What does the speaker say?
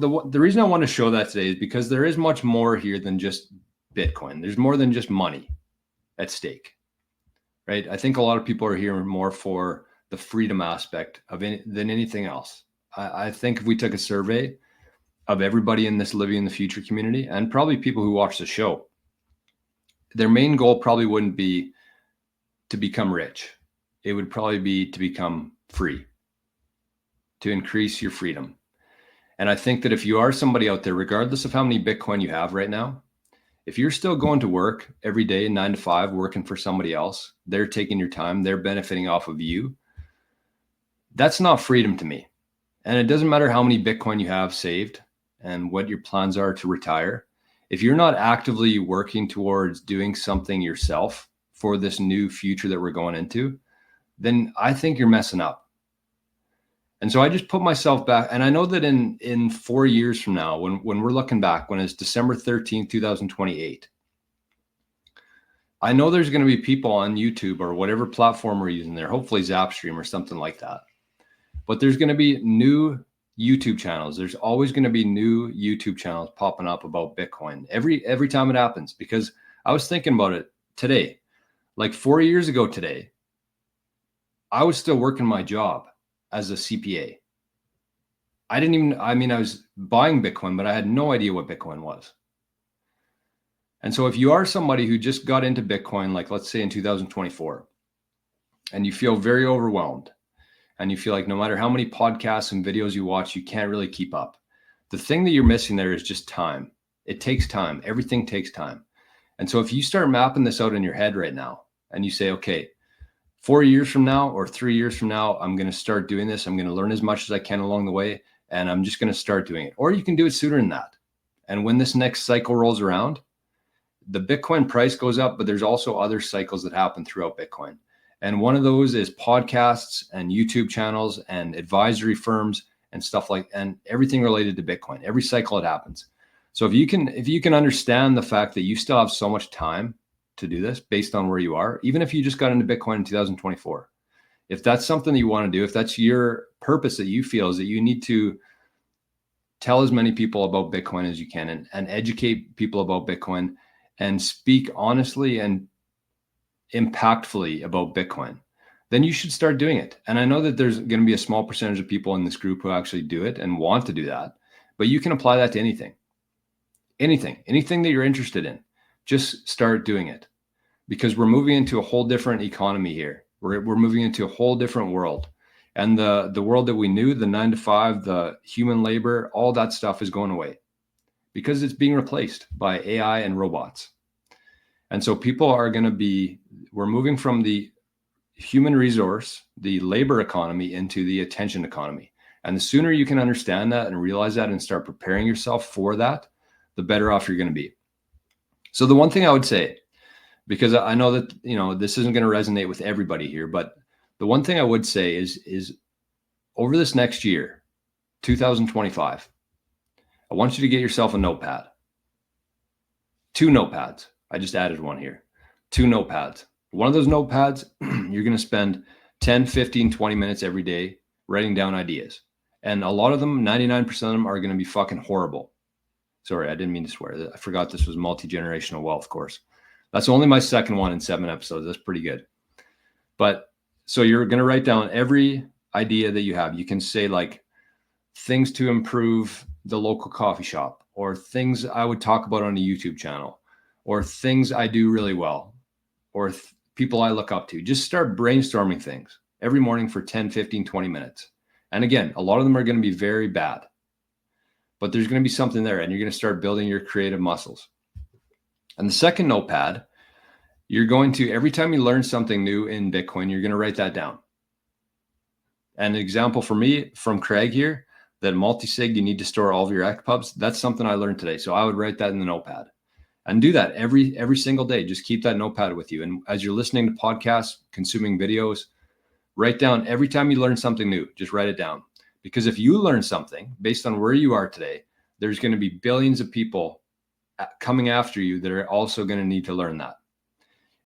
The reason I want to show that today is because there is much more here than just Bitcoin. There's more than just money at stake, right? I think a lot of people are here more for the freedom aspect of than anything else. I think if we took a survey of everybody in this Living in the Future community, and probably people who watch the show, their main goal probably wouldn't be to become rich. It would probably be to become free, to increase your freedom. And I think that if you are somebody out there, regardless of how many Bitcoin you have right now, if you're still going to work every day, 9 to 5, working for somebody else, they're taking your time, they're benefiting off of you, that's not freedom to me. And it doesn't matter how many Bitcoin you have saved and what your plans are to retire. If you're not actively working towards doing something yourself for this new future that we're going into, then I think you're messing up. And so I just put myself back, and I know that in 4 years from now, when we're looking back, when it's December 13th, 2028, I know there's going to be people on YouTube or whatever platform we're using there, hopefully Zapstream or something like that. But there's going to be new YouTube channels. There's always going to be new YouTube channels popping up about Bitcoin every time it happens, because I was thinking about it today. Like 4 years ago today, I was still working my job as a CPA. I was buying Bitcoin, but I had no idea what Bitcoin was. And so if you are somebody who just got into Bitcoin, like let's say in 2024, and you feel very overwhelmed, and you feel like no matter how many podcasts and videos you watch, you can't really keep up, the thing that you're missing there is just time. It takes time. Everything takes time. And so if you start mapping this out in your head right now, and you say, okay, 4 years from now or 3 years from now, I'm going to start doing this. I'm going to learn as much as I can along the way, and I'm just going to start doing it. Or you can do it sooner than that. And when this next cycle rolls around, the Bitcoin price goes up, but there's also other cycles that happen throughout Bitcoin. And one of those is podcasts and YouTube channels and advisory firms and stuff and everything related to Bitcoin. Every cycle it happens. So if you can understand the fact that you still have so much time to do this based on where you are, even if you just got into Bitcoin in 2024, if that's something that you want to do, if that's your purpose that you feel is that you need to tell as many people about Bitcoin as you can and educate people about Bitcoin and speak honestly and impactfully about Bitcoin, then you should start doing it. And I know that there's going to be a small percentage of people in this group who actually do it and want to do that, but you can apply that to anything that you're interested in. Just start doing it, because we're moving into a whole different economy here. We're moving into a whole different world. And the world that we knew, the 9 to 5, the human labor, all that stuff is going away because it's being replaced by AI and robots. And so we're moving from the human resource, the labor economy, into the attention economy. And the sooner you can understand that and realize that and start preparing yourself for that, the better off you're going to be. So the one thing I would say, because I know that, this isn't going to resonate with everybody here, but the one thing I would say is over this next year, 2025, I want you to get yourself a notepad. 2 notepads. I just added one here. 2 notepads. One of those notepads, you're going to spend 10, 15, 20 minutes every day writing down ideas. And a lot of them, 99% of them are going to be fucking horrible. Sorry, I didn't mean to swear. I forgot this was multi-generational wealth course. That's only my second one in 7 episodes. That's pretty good. But so you're going to write down every idea that you have. You can say like things to improve the local coffee shop, or things I would talk about on a YouTube channel, or things I do really well, or people I look up to. Just start brainstorming things every morning for 10, 15, 20 minutes. And again, a lot of them are going to be very bad, but there's going to be something there, and you're going to start building your creative muscles. And the second notepad, you're going to, every time you learn something new in Bitcoin, you're going to write that down. And an example for me from Craig here, that multi-sig, you need to store all of your XPubs. That's something I learned today. So I would write that in the notepad and do that every single day. Just keep that notepad with you. And as you're listening to podcasts, consuming videos, write down every time you learn something new, just write it down. Because if you learn something based on where you are today, there's going to be billions of people coming after you that are also going to need to learn that.